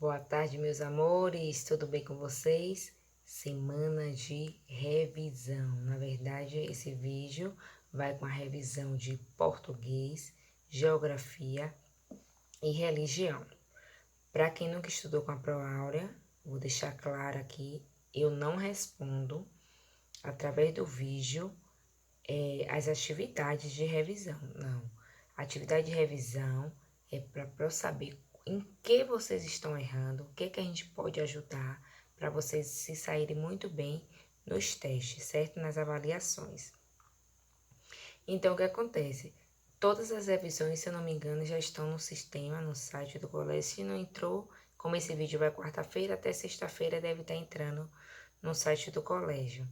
Boa tarde, meus amores, tudo bem com vocês? Semana de revisão. Na verdade, esse vídeo vai com a revisão de português, geografia e religião. Para quem nunca estudou com a ProAurea, vou deixar claro aqui, eu não respondo através do vídeo as atividades de revisão, não. A atividade de revisão é para eu saber em que vocês estão errando, o que que a gente pode ajudar para vocês se saírem muito bem nos testes, certo? Nas avaliações. Então, o que acontece? Todas as revisões, se eu não me engano, já estão no sistema, no site do colégio. Se não entrou, como esse vídeo vai quarta-feira, até sexta-feira deve estar entrando no site do colégio.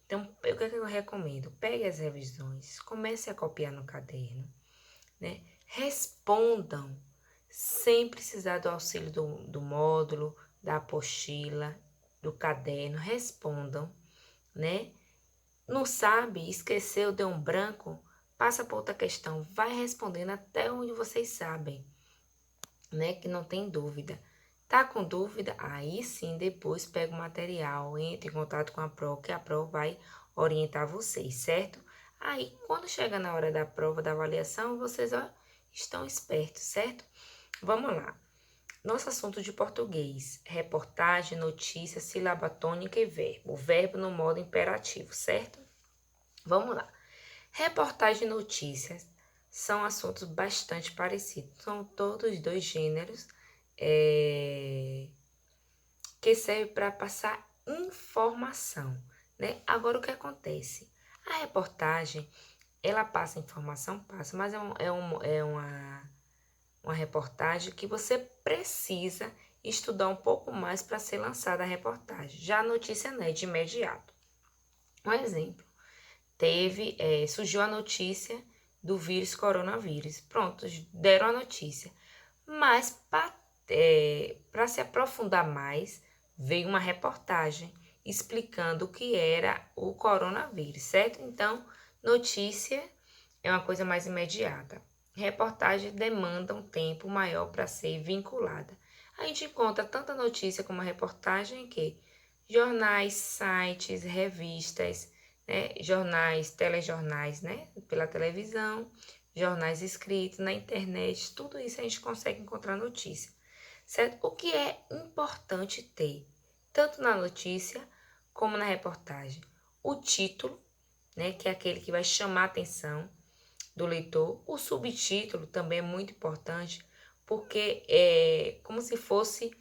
Então, o que é que eu recomendo? Pegue as revisões, comece a copiar no caderno, né? Respondam, sem precisar do auxílio do módulo, da apostila, do caderno. Respondam, né? Não sabe, esqueceu, deu um branco, passa para outra questão. Vai respondendo até onde vocês sabem, né? Que não tem dúvida. Tá com dúvida? Aí sim, depois pega o material, entre em contato com a Pro, que a Pro vai orientar vocês, certo? Aí, quando chega na hora da prova, da avaliação, vocês ó, estão espertos, certo? Vamos lá. Nosso assunto de português: reportagem, notícia, sílaba tônica e verbo. O verbo no modo imperativo, certo? Vamos lá. Reportagem e notícias são assuntos bastante parecidos. São todos dois gêneros que servem para passar informação, né? Agora, o que acontece? A reportagem, ela passa informação, passa, mas é uma reportagem que você precisa estudar um pouco mais para ser lançada a reportagem. Já a notícia não é de imediato. Um exemplo, surgiu a notícia do vírus coronavírus. Pronto, deram a notícia. Mas para se aprofundar mais, veio uma reportagem explicando o que era o coronavírus, certo? Então, notícia é uma coisa mais imediata. Reportagem demanda um tempo maior para ser vinculada. A gente encontra tanta notícia como a reportagem que jornais, sites, revistas, né? Jornais, telejornais, né? Pela televisão, jornais escritos, na internet, tudo isso a gente consegue encontrar notícia, certo? O que é importante ter, tanto na notícia como na reportagem? O título, né? Que é aquele que vai chamar a atenção do leitor. O subtítulo também é muito importante, porque é como se fosse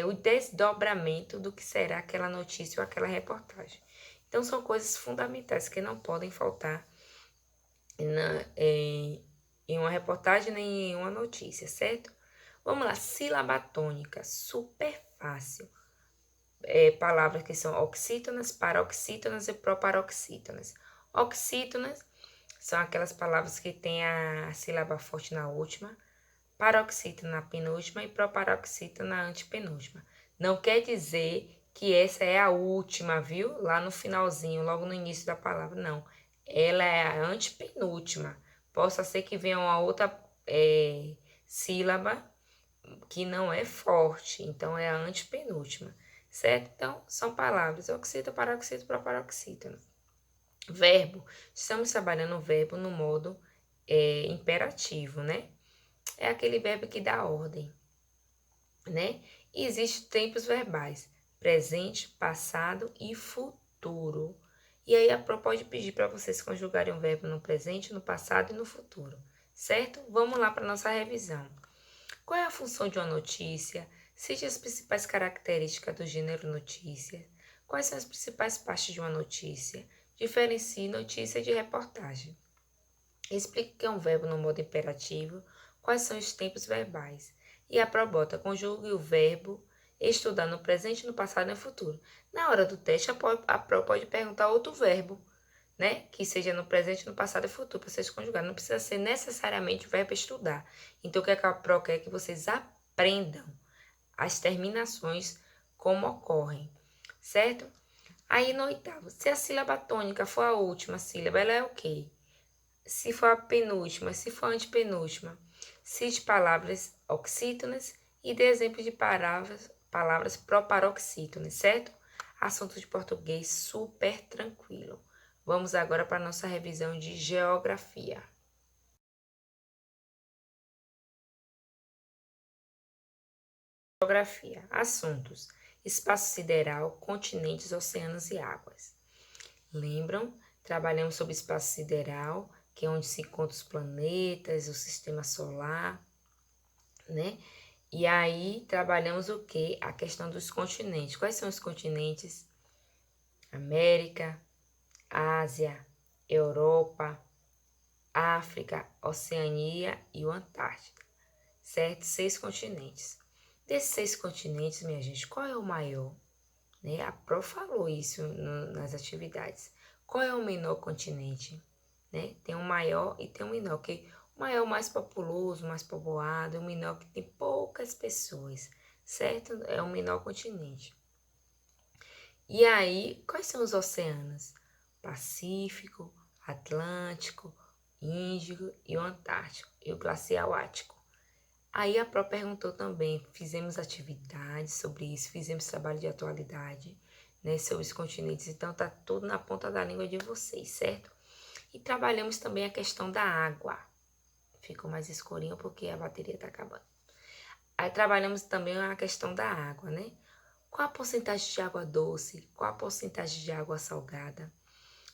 o desdobramento do que será aquela notícia ou aquela reportagem. Então, são coisas fundamentais que não podem faltar em uma reportagem nem em uma notícia, certo? Vamos lá, sílaba tônica, super fácil. Palavras que são oxítonas, paroxítonas e proparoxítonas. Oxítonas são aquelas palavras que têm a sílaba forte na última, paroxítona na penúltima e proparoxítona na antepenúltima. Não quer dizer que essa é a última, viu? Lá no finalzinho, logo no início da palavra, não. Ela é a antepenúltima. Possa ser que venha uma outra sílaba que não é forte, então é a antepenúltima, certo? Então, são palavras oxítona, paroxítona, proparoxítona. Verbo, estamos trabalhando o verbo no modo imperativo, né? É aquele verbo que dá ordem, né? E existem tempos verbais: presente, passado e futuro. E aí a Pro pode pedir para vocês conjugarem o verbo no presente, no passado e no futuro, certo? Vamos lá para nossa revisão. Qual é a função de uma notícia? Cite as principais características do gênero notícia. Quais são as principais partes de uma notícia? Diferencie notícia de reportagem. Explique o que é um verbo no modo imperativo. Quais são os tempos verbais? E a probota, conjugue o verbo estudar no presente, no passado e no futuro. Na hora do teste, a Pro pode perguntar outro verbo, né? Que seja no presente, no passado e futuro, para vocês conjugarem. Não precisa ser necessariamente o verbo estudar. Então, o que a Pro quer é que vocês aprendam as terminações como ocorrem, certo? Aí, no oitavo, se a sílaba tônica for a última sílaba, ela é o quê? Se for a penúltima, se for a antepenúltima, cite palavras oxítonas e dê exemplo de palavras proparoxítone, certo? Assunto de português super tranquilo. Vamos agora para a nossa revisão de geografia. Geografia. Assuntos: espaço sideral, continentes, oceanos e águas. Lembram? Trabalhamos sobre espaço sideral, que é onde se encontram os planetas, o sistema solar, né? E aí trabalhamos o quê? A questão dos continentes. Quais são os continentes? América, Ásia, Europa, África, Oceania e o Antártida, certo? 6 continentes. Desses 6 continentes, minha gente, qual é o maior? Né? A Pro falou isso nas atividades. Qual é o menor continente? Né? Tem um maior e tem um menor, que o maior é o mais populoso, mais povoado, o menor que tem poucas pessoas, certo? É o menor continente. E aí, quais são os oceanos? Pacífico, Atlântico, Índico e o Antártico, e o Glacial Ártico. Aí a Pro perguntou também, fizemos atividades sobre isso, fizemos trabalho de atualidade, né, sobre os continentes, então tá tudo na ponta da língua de vocês, certo? E trabalhamos também a questão da água. Ficou mais escurinho porque a bateria tá acabando. Aí trabalhamos também a questão da água, né? Qual a porcentagem de água doce? Qual a porcentagem de água salgada?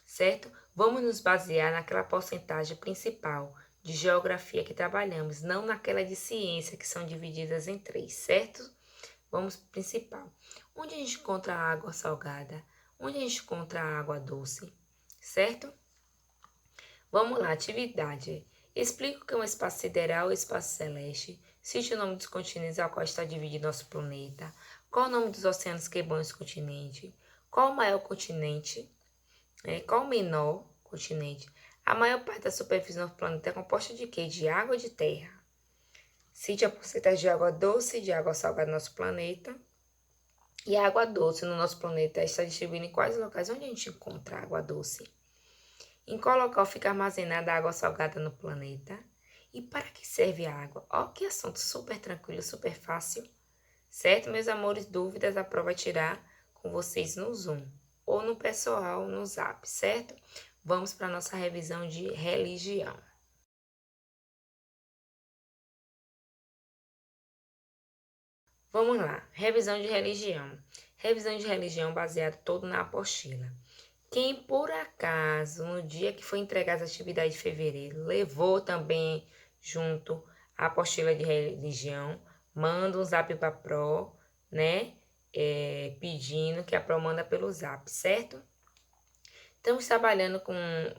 Certo? Vamos nos basear naquela porcentagem principal de geografia que trabalhamos, não naquela de ciência, que são divididas em 3, certo? Vamos pro principal. Onde a gente encontra a água salgada? Onde a gente encontra a água doce? Certo? Vamos lá, atividade. Explica o que é um espaço sideral e espaço celeste. Cite o nome dos continentes ao qual está dividido nosso planeta. Qual o nome dos oceanos que banham esse continente? Qual o maior continente? Qual o menor continente? A maior parte da superfície do nosso planeta é composta de quê? De água ou de terra? Cite a porcentagem de água doce e de água salgada no nosso planeta. E a água doce no nosso planeta está distribuída em quais locais? Onde a gente encontra a água doce? Em qual local fica armazenada a água salgada no planeta? E para que serve a água? Ó, que assunto super tranquilo, super fácil. Certo, meus amores? Dúvidas a prova tirar com vocês no Zoom ou no pessoal no Zap, certo? Vamos para a nossa revisão de religião. Vamos lá, revisão de religião. Revisão de religião baseada todo na apostila. Quem por acaso, no dia que foi entregar as atividades de fevereiro, levou também junto a apostila de religião, manda um zap para a Pro, né? Pedindo que a Pro manda pelo zap, certo? Estamos trabalhando com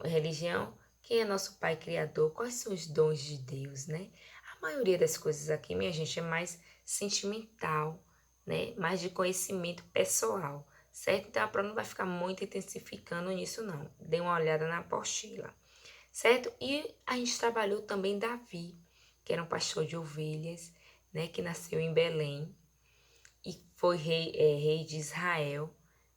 religião. Quem é nosso Pai Criador? Quais são os dons de Deus, né? A maioria das coisas aqui, minha gente, é mais sentimental, né? Mais de conhecimento pessoal, certo? Então a prova não vai ficar muito intensificando nisso, não. Dê uma olhada na apostila, certo? E a gente trabalhou também Davi, que era um pastor de ovelhas, né? Que nasceu em Belém e foi rei de Israel,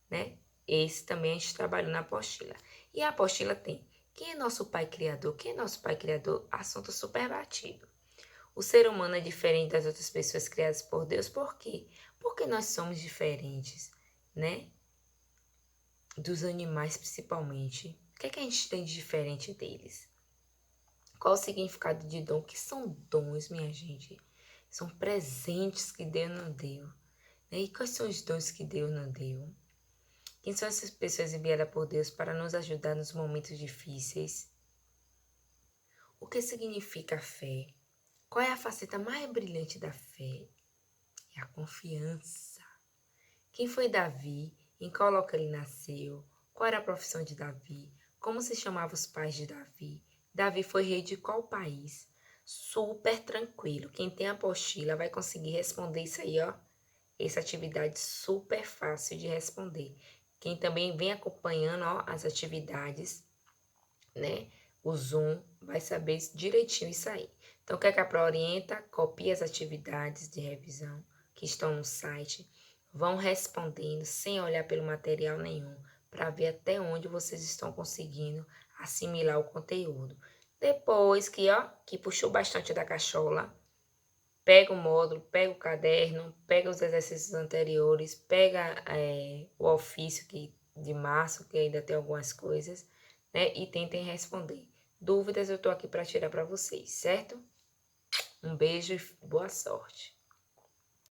né? Esse também a gente trabalhou na apostila. E a apostila tem: quem é nosso Pai Criador? Quem é nosso Pai Criador? Assunto super batido. O ser humano é diferente das outras pessoas criadas por Deus. Por quê? Porque nós somos diferentes, né? Dos animais, principalmente. O que é que a gente tem de diferente deles? Qual o significado de dom? O que são dons, minha gente? São presentes que Deus nos deu. Né? E quais são os dons que Deus nos deu? Quem são essas pessoas enviadas por Deus para nos ajudar nos momentos difíceis? O que significa fé? Qual é a faceta mais brilhante da fé? É a confiança. Quem foi Davi? Em qual local ele nasceu? Qual era a profissão de Davi? Como se chamavam os pais de Davi? Davi foi rei de qual país? Super tranquilo. Quem tem a apostila vai conseguir responder isso aí, ó. Essa atividade super fácil de responder. Quem também vem acompanhando, ó, as atividades, né? O Zoom vai saber direitinho isso aí. Então, o que é que a Pro orienta? Copie as atividades de revisão que estão no site. Vão respondendo sem olhar pelo material nenhum, para ver até onde vocês estão conseguindo assimilar o conteúdo. Depois que puxou bastante da cachola, Pega o módulo, pega o caderno, pega os exercícios anteriores, pega o ofício de março, que ainda tem algumas coisas, né? E tentem responder. Dúvidas eu tô aqui para tirar para vocês, certo? Um beijo e boa sorte.